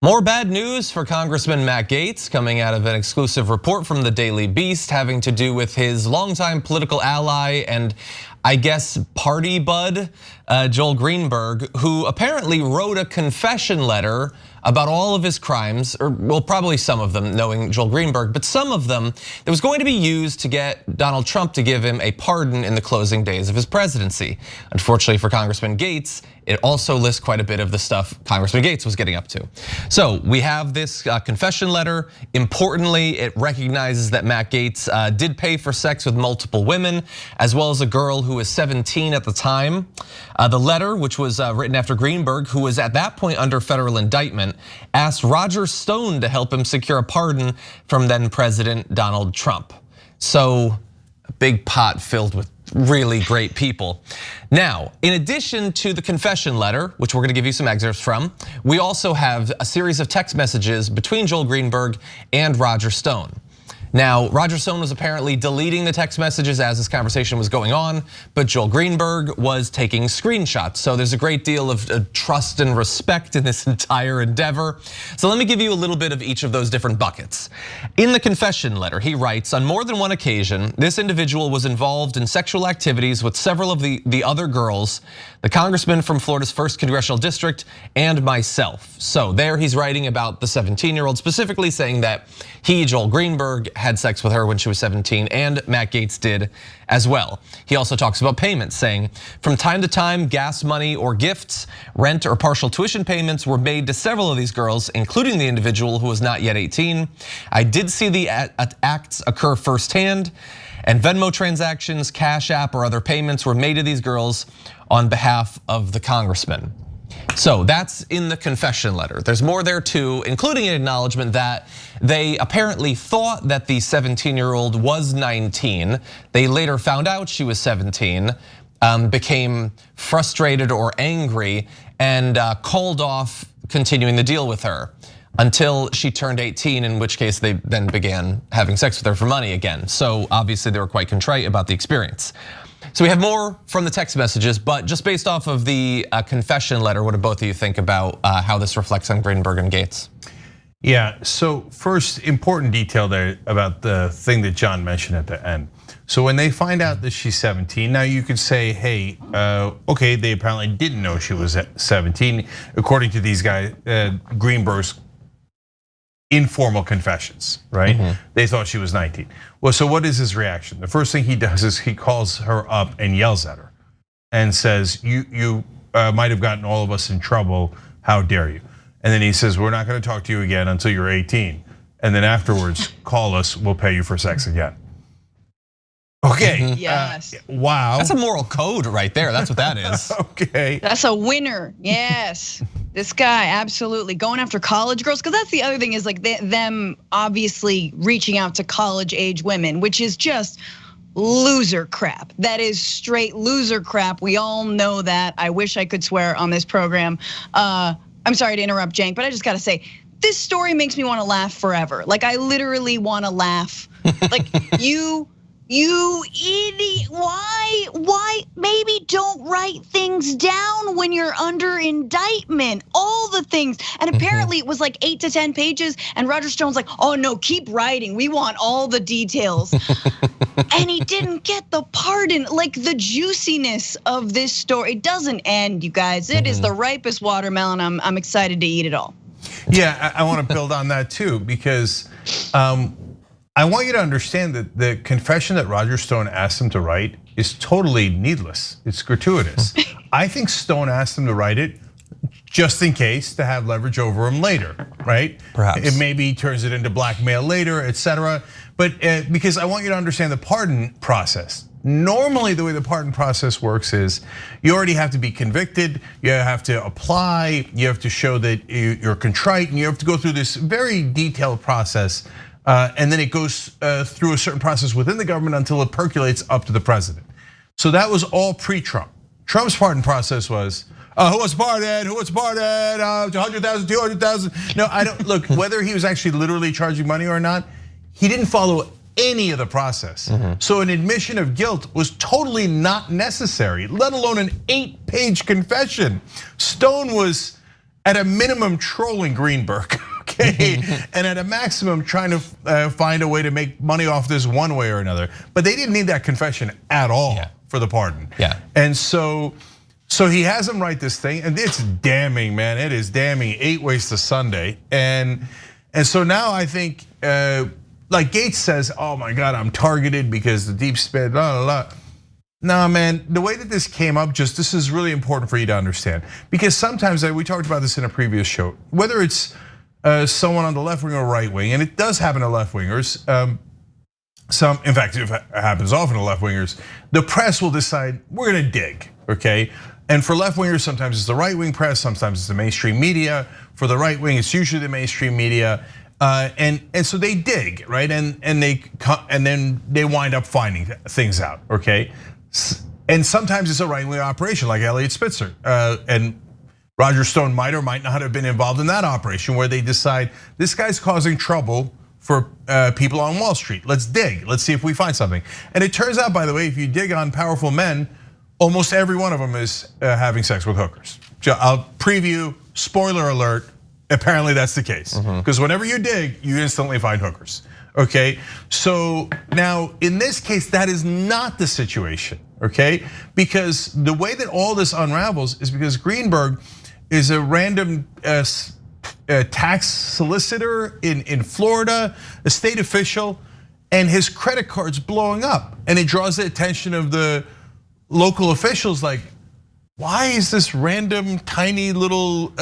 More bad news for Congressman Matt Gaetz coming out of an exclusive report from the Daily Beast having to do with his longtime political ally and I guess party bud, Joel Greenberg, who apparently wrote a confession letter about all of his crimes, or well, probably some of them, knowing Joel Greenberg, but some of them that was going to be used to get Donald Trump to give him a pardon in the closing days of his presidency. Unfortunately for Congressman Gaetz, it also lists quite a bit of the stuff Congressman Gaetz was getting up to. So we have this confession letter. Importantly, it recognizes that Matt Gaetz did pay for sex with multiple women, as well as a girl who was 17 at the time. The letter, which was written after Greenberg, who was at that point under federal indictment, asked Roger Stone to help him secure a pardon from then President Donald Trump. So a big pot filled with really great people. Now, in addition to the confession letter, which we're gonna give you some excerpts from, we also have a series of text messages between Joel Greenberg and Roger Stone. Now, Roger Stone was apparently deleting the text messages as this conversation was going on, but Joel Greenberg was taking screenshots. So there's a great deal of trust and respect in this entire endeavor. So let me give you a little bit of each of those different buckets. In the confession letter, he writes, on more than one occasion, this individual was involved in sexual activities with several of the other girls, the congressman from Florida's 1st congressional district, and myself. So there he's writing about the 17-year-old, specifically saying that he, Joel Greenberg, had sex with her when she was 17, and Matt Gaetz did as well. He also talks about payments, saying, from time to time, gas money or gifts, rent or partial tuition payments were made to several of these girls, including the individual who was not yet 18. I did see the acts occur firsthand, and Venmo transactions, Cash App, or other payments were made to these girls on behalf of the congressman. So that's in the confession letter. There's more there too, including an acknowledgement that they apparently thought that the 17-year-old was 19. They later found out she was 17, became frustrated or angry, and called off continuing the deal with her until she turned 18, in which case they then began having sex with her for money again. So obviously they were quite contrite about the experience. So we have more from the text messages, but just based off of the confession letter, what do both of you think about how this reflects on Greenberg and Gaetz? Yeah, so first, important detail there about the thing that John mentioned at the end. So when they find out that she's 17, now you could say, hey, okay, they apparently didn't know she was 17, according to these guys, Greenberg's informal confessions, right? They thought she was 19. Well, so what is his reaction? The first thing he does is he calls her up and yells at her and says, you might have gotten all of us in trouble, how dare you? And then he says, we're not gonna talk to you again until you're 18. And then afterwards, call us, we'll pay you for sex again. Okay, yes. Wow. That's a moral code right there, that's what that is. Okay. That's a winner, yes. This guy, absolutely, going after college girls, because that's the other thing is like them obviously reaching out to college age women, which is just loser crap. That is straight loser crap. We all know that. I wish I could swear on this program. I'm sorry to interrupt, Cenk, but I just gotta say, this story makes me wanna laugh forever. Like I literally wanna laugh. Like you idiot, why maybe don't write things down when you're under indictment, all the things. And apparently it was like 8 to 10 pages and Roger Stone's like, oh no, keep writing, we want all the details. And he didn't get the pardon. Like the juiciness of this story, it doesn't end, you guys. It is the ripest watermelon, I'm excited to eat it all. Yeah, I wanna build on that too, because I want you to understand that the confession that Roger Stone asked him to write is totally needless. It's gratuitous. I think Stone asked him to write it just in case to have leverage over him later, right? Perhaps. It maybe turns it into blackmail later, etc. But because I want you to understand the pardon process. Normally, the way the pardon process works is you already have to be convicted, you have to apply, you have to show that you're contrite, and you have to go through this very detailed process. And then it goes through a certain process within the government until it percolates up to the president. So that was all pre-Trump. Trump's pardon process was, who wants to pardon? Who wants to pardon? 100,000, 200,000. No, I don't, look, whether he was actually literally charging money or not, he didn't follow any of the process. So an admission of guilt was totally not necessary, let alone an 8-page confession. Stone was at a minimum trolling Greenberg, okay? And at a maximum trying to find a way to make money off this one way or another. But they didn't need that confession at all for the pardon. Yeah. And so he has him write this thing, and it's damning, man. It is damning 8 ways to Sunday. And so now I think, like Gaetz says, oh my God, I'm targeted because the deep state, blah, blah, blah. Nah, man, the way that this came up, this is really important for you to understand. Because sometimes, we talked about this in a previous show, whether it's someone on the left wing or right wing, and it does happen to left wingers, in fact, it happens often to left wingers, the press will decide, we're gonna dig, okay? And for left wingers, sometimes it's the right wing press, sometimes it's the mainstream media. For the right wing, it's usually the mainstream media. And so they dig, right? And then they wind up finding things out, okay? And sometimes it's a right wing operation like Elliot Spitzer. And Roger Stone might or might not have been involved in that operation where they decide this guy's causing trouble for people on Wall Street. Let's dig, let's see if we find something. And it turns out, by the way, if you dig on powerful men, almost every one of them is having sex with hookers. I'll preview, spoiler alert, apparently that's the case. Because whenever you dig, you instantly find hookers, okay? So now, in this case, that is not the situation, okay? Because the way that all this unravels is because Greenberg is a random tax solicitor in Florida, a state official, and his credit card's blowing up. And it draws the attention of the local officials like, why is this random tiny little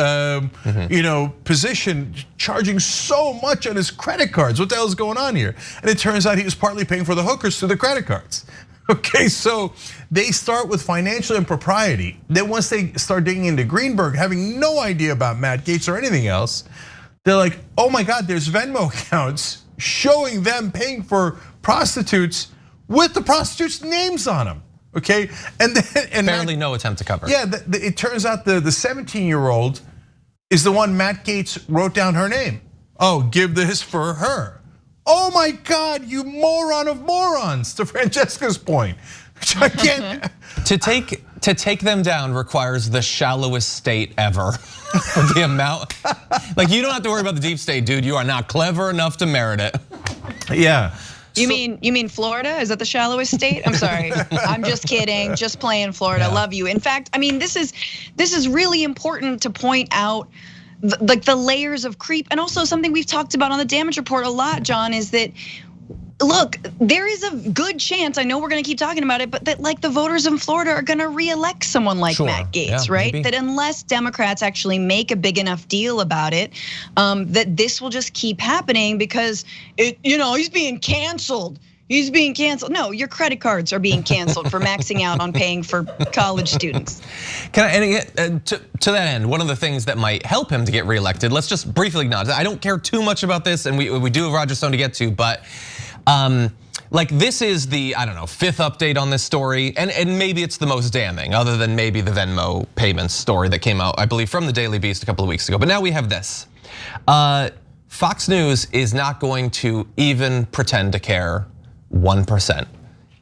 position charging so much on his credit cards? What the hell is going on here? And it turns out he was partly paying for the hookers through the credit cards. Okay, so they start with financial impropriety. Then once they start digging into Greenberg, having no idea about Matt Gaetz or anything else, they're like, oh my God, there's Venmo accounts showing them paying for prostitutes with the prostitutes' names on them. Okay, and apparently no attempt to cover. Yeah, it turns out the 17-year-old is the one Matt Gaetz wrote down her name. Oh, give this for her. Oh my God, you moron of morons! To Francesca's point, I can't. To take them down requires the shallowest state ever. The amount, like you don't have to worry about the deep state, dude. You are not clever enough to merit it. Yeah. You mean Florida? Is that the shallowest state? I'm sorry. I'm just kidding. Just playing Florida. Yeah. Love you. In fact, I mean this is really important to point out, like the layers of creep, and also something we've talked about on the damage report a lot, John, is that look, there is a good chance, I know we're gonna keep talking about it, but that like the voters in Florida are gonna reelect someone like Matt Gaetz, right? Maybe. That unless Democrats actually make a big enough deal about it, that this will just keep happening because he's being canceled. He's being canceled. No, your credit cards are being canceled for maxing out on paying for college students. To that end, one of the things that might help him to get reelected, let's just briefly acknowledge, I don't care too much about this, and we do have Roger Stone to get to, but like this is the, I don't know, 5th update on this story, and maybe it's the most damning, other than maybe the Venmo payments story that came out, I believe, from the Daily Beast a couple of weeks ago. But now we have this. Fox News is not going to even pretend to care 1%.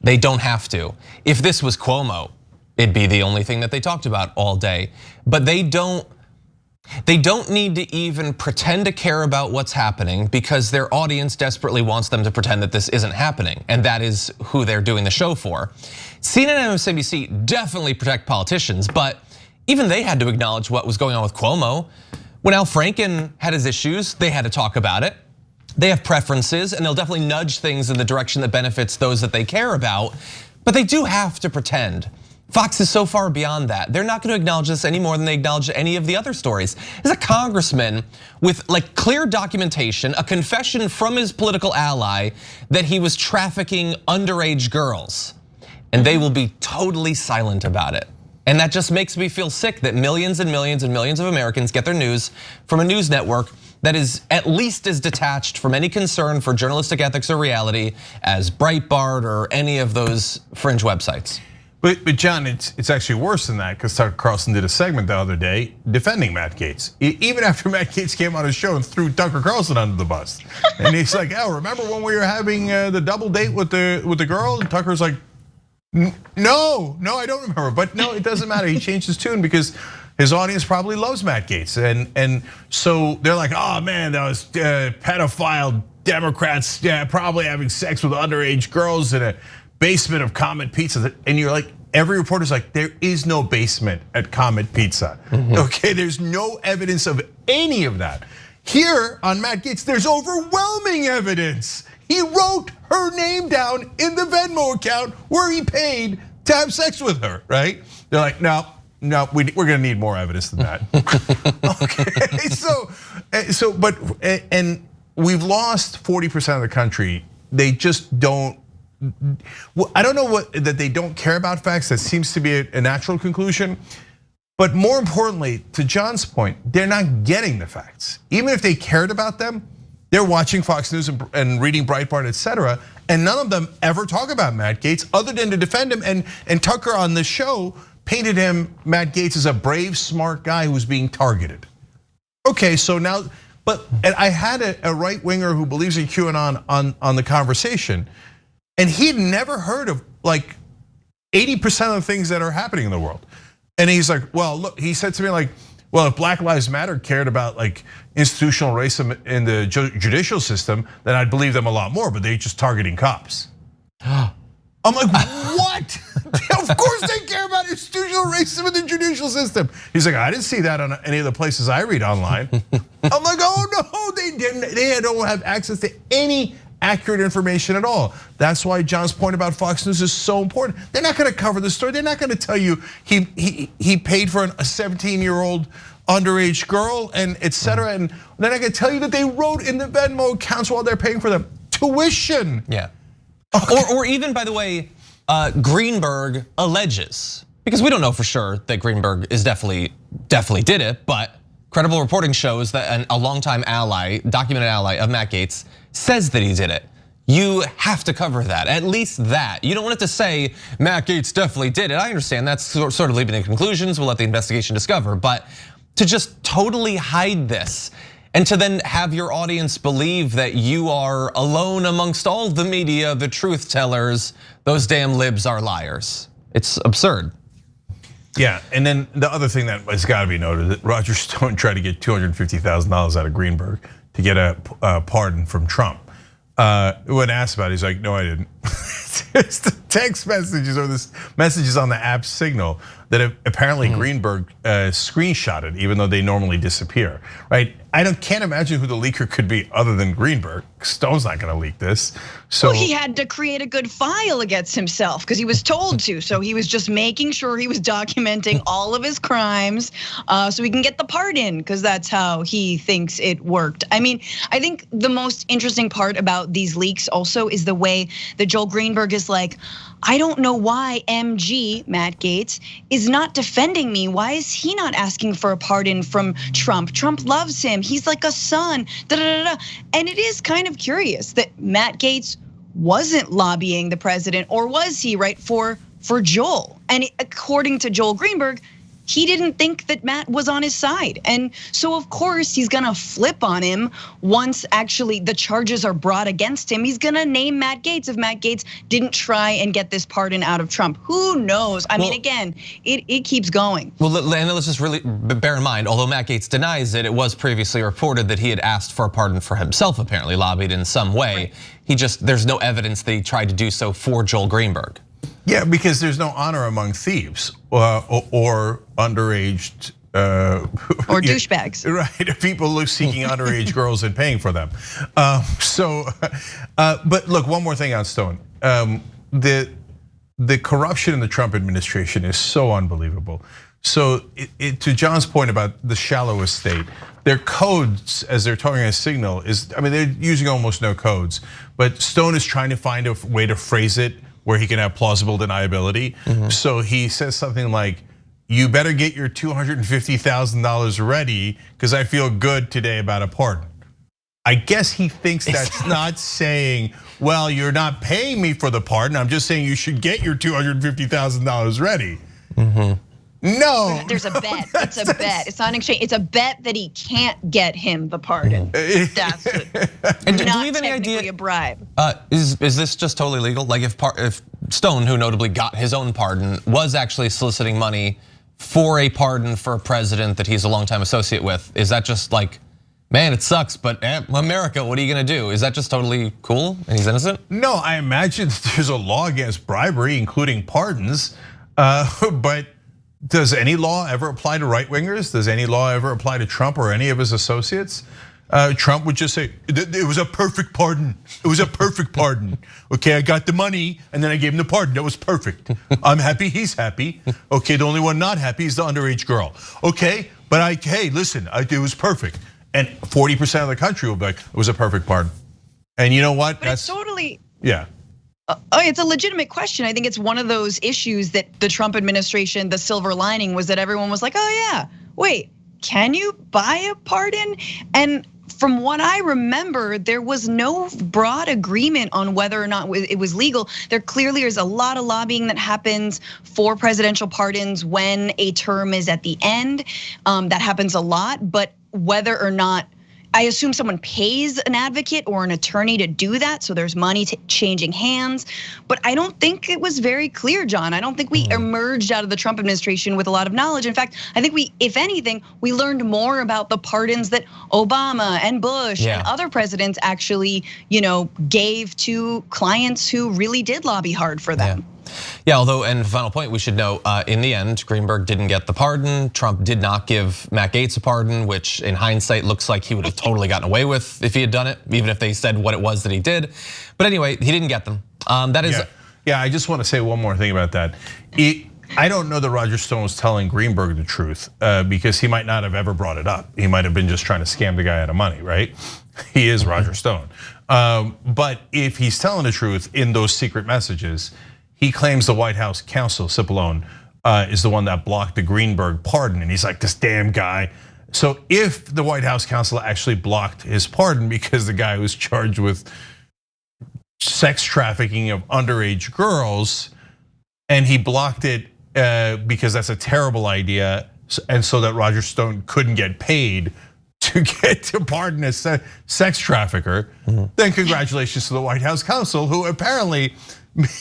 They don't have to. If this was Cuomo, it'd be the only thing that they talked about all day. But they don't need to even pretend to care about what's happening because their audience desperately wants them to pretend that this isn't happening, and that is who they're doing the show for. CNN and MSNBC definitely protect politicians, but even they had to acknowledge what was going on with Cuomo. When Al Franken had his issues, they had to talk about it. They have preferences, and they'll definitely nudge things in the direction that benefits those that they care about, but they do have to pretend. Fox is so far beyond that. They're not gonna acknowledge this any more than they acknowledge any of the other stories. There's a congressman with like clear documentation, a confession from his political ally that he was trafficking underage girls, and they will be totally silent about it. And that just makes me feel sick that millions and millions and millions of Americans get their news from a news network that is at least as detached from any concern for journalistic ethics or reality as Breitbart or any of those fringe websites. But John, it's actually worse than that because Tucker Carlson did a segment the other day defending Matt Gaetz. Even after Matt Gaetz came on his show and threw Tucker Carlson under the bus. And he's like, oh, remember when we were having the double date with the girl? And Tucker's like, no, I don't remember. But no, it doesn't matter. He changed his tune because his audience probably loves Matt Gaetz, and so they're like, oh man, that was pedophile Democrats probably having sex with underage girls in a basement of Comet Pizza, and you're like, every reporter's like, there is no basement at Comet Pizza. Okay, there's no evidence of any of that. Here on Matt Gaetz, there's overwhelming evidence. He wrote her name down in the Venmo account where he paid to have sex with her, right? They're like, no, we're gonna need more evidence than that. Okay, and we've lost 40% of the country. They just don't, I don't know that they don't care about facts. That seems to be a natural conclusion. But more importantly, to John's point, they're not getting the facts. Even if they cared about them, they're watching Fox News and reading Breitbart, etc. And none of them ever talk about Matt Gaetz other than to defend him. And Tucker on the show painted Matt Gaetz as a brave, smart guy who was being targeted. Okay, so now, and I had a right winger who believes in QAnon on the conversation, and he'd never heard of like 80% of the things that are happening in the world. And he's like, well, look, he said to me like, well, if Black Lives Matter cared about like institutional racism in the judicial system, then I'd believe them a lot more, but they're just targeting cops. I'm like, what? Of course they care about institutional racism in the judicial system. He's like, I didn't see that on any of the places I read online. I'm like, oh no, they didn't. They don't have access to any accurate information at all. That's why John's point about Fox News is so important. They're not gonna cover the story. They're not gonna tell you he paid for a 17-year-old underage girl and etc. And they're not gonna tell you that they wrote in the Venmo accounts while they're paying for them tuition. Yeah. Or even, by the way, Greenberg alleges, because we don't know for sure that Greenberg is definitely did it, but credible reporting shows that a longtime ally, documented ally of Matt Gaetz, says that he did it. You have to cover that, at least that. You don't want it to say Matt Gaetz definitely did it. I understand that's sort of leaving the conclusions. We'll let the investigation discover, but to just totally hide this and to then have your audience believe that you are alone amongst all the media, the truth tellers, those damn libs are liars. It's absurd. Yeah, and then the other thing that has got to be noted, that Roger Stone tried to get $250,000 out of Greenberg to get a pardon from Trump. When asked about it, he's like, no, I didn't. It's the text messages or the messages on the app Signal that apparently Greenberg screenshotted, even though they normally disappear, right? I can't imagine who the leaker could be other than Greenberg. Stone's not gonna leak this. So well, he had to create a good file against himself because he was told to. So he was just making sure he was documenting all of his crimes so he can get the pardon, because that's how he thinks it worked. I mean, I think the most interesting part about these leaks also is the way that Joel Greenberg is like, I don't know why MG, Matt Gaetz, is not defending me. Why is he not asking for a pardon from Trump? Trump loves him, he's like a son, da da da. And it is kind of curious that Matt Gaetz wasn't lobbying the president, or was he, right, for Joel? And according to Joel Greenberg, he didn't think that Matt was on his side. And so of course he's gonna flip on him once actually the charges are brought against him. He's gonna name Matt Gaetz if Matt Gaetz didn't try and get this pardon out of Trump. Who knows? I mean, again, it keeps going. Well, and let's just really bear in mind, although Matt Gaetz denies it, it was previously reported that he had asked for a pardon for himself, apparently lobbied in some way. Right. There's no evidence that he tried to do so for Joel Greenberg. Yeah, because there's no honor among thieves or underage or douchebags, right? People seeking underage girls and paying for them. But look, one more thing on Stone. The corruption in the Trump administration is so unbelievable. So to John's point about the shallow estate, their codes, as they're talking as Signal, they're using almost no codes. But Stone is trying to find a way to phrase it where he can have plausible deniability. So he says something like, you better get your $250,000 ready because I feel good today about a pardon. I guess he thinks that's not saying, well, you're not paying me for the pardon. I'm just saying you should get your $250,000 ready. No, there's a bet. It's a bet. It's not an exchange. It's a bet that he can't get him the pardon. That's it. And do you not have any idea? A bribe. Is this just totally legal? Like if Stone, who notably got his own pardon, was actually soliciting money for a pardon for a president that he's a longtime associate with? Is that just like, man, it sucks, but America, what are you gonna do? Is that just totally cool and he's innocent? No, I imagine there's a law against bribery, including pardons. But does any law ever apply to right-wingers? Does any law ever apply to Trump or any of his associates? Trump would just say, it was a perfect pardon. It was a perfect pardon. Okay, I got the money and then I gave him the pardon. That was perfect. I'm happy, he's happy. Okay, the only one not happy is the underage girl. Okay, but hey, listen, it was perfect. And 40% of the country will be like, it was a perfect pardon. And you know what? But it's totally. Yeah. It's a legitimate question. I think it's one of those issues that the Trump administration, the silver lining was that everyone was like, oh yeah, wait, can you buy a pardon? And from what I remember, there was no broad agreement on whether or not it was legal. There clearly is a lot of lobbying that happens for presidential pardons when a term is at the end. That happens a lot, but whether or not, I assume someone pays an advocate or an attorney to do that, so there's money changing hands. But I don't think it was very clear, John. I don't think we emerged out of the Trump administration with a lot of knowledge. In fact, I think if anything, we learned more about the pardons that Obama and Bush and other presidents actually, gave to clients who really did lobby hard for them. Yeah, although, and final point, we should know, in the end, Greenberg didn't get the pardon. Trump did not give Matt Gaetz a pardon, which in hindsight looks like he would have totally gotten away with if he had done it, even if they said what it was that he did. But anyway, he didn't get them. That is. Yeah, I just want to say one more thing about that. I don't know that Roger Stone was telling Greenberg the truth because he might not have ever brought it up. He might have been just trying to scam the guy out of money, right? He is Roger Stone. But if he's telling the truth in those secret messages, he claims the White House counsel, Cipollone, is the one that blocked the Greenberg pardon. And he's like, this damn guy. So if the White House counsel actually blocked his pardon because the guy was charged with sex trafficking of underage girls, and he blocked it because that's a terrible idea, and so that Roger Stone couldn't get paid to get to pardon a sex trafficker, then congratulations to the White House counsel, who apparently,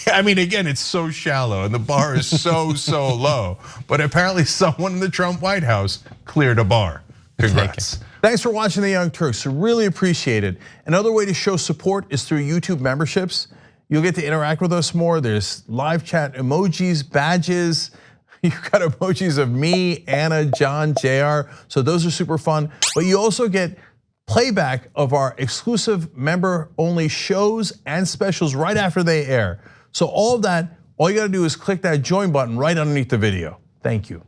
I mean, again, it's so shallow and the bar is so low, but apparently someone in the Trump White House cleared a bar. Congrats. Thanks for watching The Young Turks, really appreciate it. Another way to show support is through YouTube memberships. You'll get to interact with us more. There's live chat emojis, badges. You've got emojis of me, Anna, John, JR, so those are super fun. But you also get playback of our exclusive member-only shows and specials right after they air. So all of that, all you gotta do is click that join button right underneath the video. Thank you.